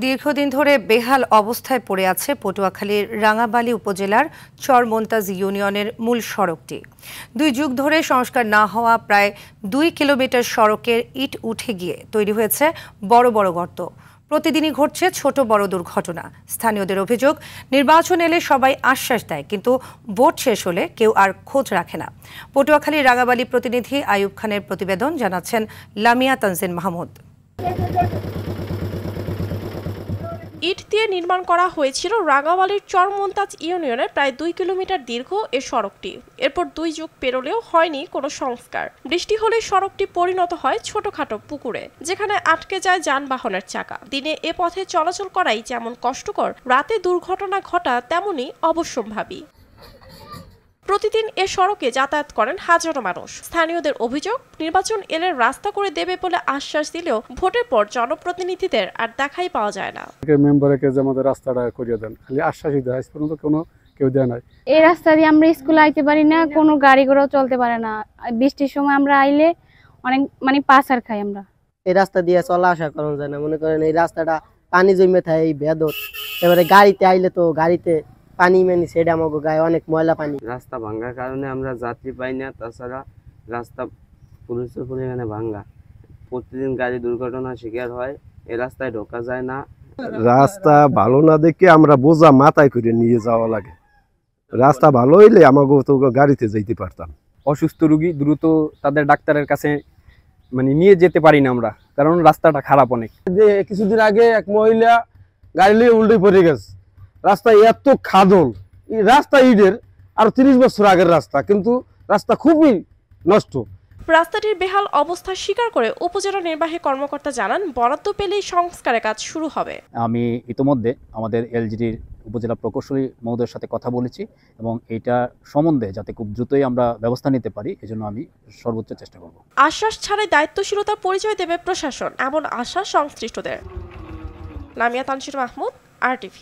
দীর্ঘদিন ধরে বেহাল অবস্থায় পড়ে আছে পটুয়াখালীর রাঙাবালী উপজেলার চরমন্তাজ ইউনিয়নের মূল সড়কটি। 2 যুগ ধরে সংস্কার না হওয়া প্রায় 2 কিলোমিটার সড়কের ইট উঠে গিয়ে তৈরি হয়েছে বড় বড় গর্ত। প্রতিদিনই ঘটছে ছোট বড় দুর্ঘটনা। স্থানীয়দের অভিযোগ, নির্বাচন এলে সবাই আশ্বাস দেয়, কিন্তু ভোট শেষ হলে কেউ আর খোঁজ রাখে না। পটুয়াখালীর রাঙাবালী প্রতিনিধি আইয়ুব খানের প্রতিবেদন, জানাচ্ছেন লামিয়া তানজিন মাহমুদ। ইট দিয়ে নির্মাণ করা হয়েছিল রাঙাবালীর চরমন্তাজ ইউনিয়নের প্রায় 2 কিলোমিটার দীর্ঘ এ সড়কটি। এরপর 2 যুগ পেরোলেও হয়নি কোনো সংস্কার। বৃষ্টি হলে সড়কটি পরিণত হয় ছোটখাটো পুকুরে, যেখানে আটকে যায় যানবাহনের চাকা। দিনে এ পথে চলাচল করাই যেমন কষ্টকর, রাতে দুর্ঘটনা ঘটা তেমনই অবশ্যম্ভাবী। প্রতিদিন এ সড়কে যাতায়াত করেন হাজারো মানুষ। স্থানীয়দের অভিযোগ, নির্বাচন এলে রাস্তা করে দেবে বলে আশ্বাস দিলেও ভোটের পর জনপ্রতিনিধিদের আর দেখাই পাওয়া যায় না। মেম্বারকে যে আমাদের রাস্তাটা করিয়ে দেন, খালি আশ্বাসই দেয়, আজ পর্যন্ত কেউ দেয় নাই। এই রাস্তা দিয়ে আমরা স্কুলে আইতে পারি না, কোনো গাড়ি ঘোড়াও চলতে পারে না। বৃষ্টির সময় আমরা আইলে অনেক পাচার খাই আমরা। এই রাস্তা দিয়ে চলা আসা করা যায় না। মনে করেন এই রাস্তাটা পানি জমে থাকে, এই বেদর। এবারে গাড়িতে আইলে তো গাড়িতে পানি সেটা আমাকে গায়ে অনেক ময়লা পানি। রাস্তা ভাঙ্গার কারণে আমরা যাত্রী পাই না, তাছাড়া রাস্তা প্রচুর পরিমাণে ভাঙ্গা। প্রতিদিন গাড়ি দুর্ঘটনার শিকার হয়, এই রাস্তায় ঢোকা যায় না। রাস্তা ভালো না দেখে আমরা বোঝা মাথায় করে নিয়ে যাওয়া লাগে। রাস্তা ভালো হইলে আমাকে তো গাড়িতে যেতে পারতাম। অসুস্থ রোগী দ্রুত তাদের ডাক্তারের কাছে নিয়ে যেতে পারি না আমরা, কারণ রাস্তাটা খারাপ অনেক। যে কিছুদিন আগে এক মহিলা গাড়ি নিয়ে উল্টে পড়ে গেছে। রাস্তা এত খাদল, রাস্তা ইটের আর 30 বছর আগের রাস্তা, কিন্তু রাস্তা খুবই নষ্ট। রাস্তাটির বেহাল অবস্থা স্বীকার করে উপজেলা নির্বাহী কর্মকর্তা জানান, বরাদ্দ পেলেই সংস্কারের কাজ শুরু হবে। আমি ইতোমধ্যে আমাদের এলজিডির উপজেলা প্রকৌশলী মহোদয়ের সাথে কথা বলেছি এবং এটা সম্বন্ধে যাতে খুব দ্রুতই আমরা ব্যবস্থা নিতে পারি, এজন্য আমি সর্বোচ্চ চেষ্টা করব। আশ্বাস ছাড়াই দায়িত্বশীলতার পরিচয় দেবে প্রশাসন, এমন আশা সংশ্লিষ্টদের। লামিয়া তানজিন মাহমুদ, RTV।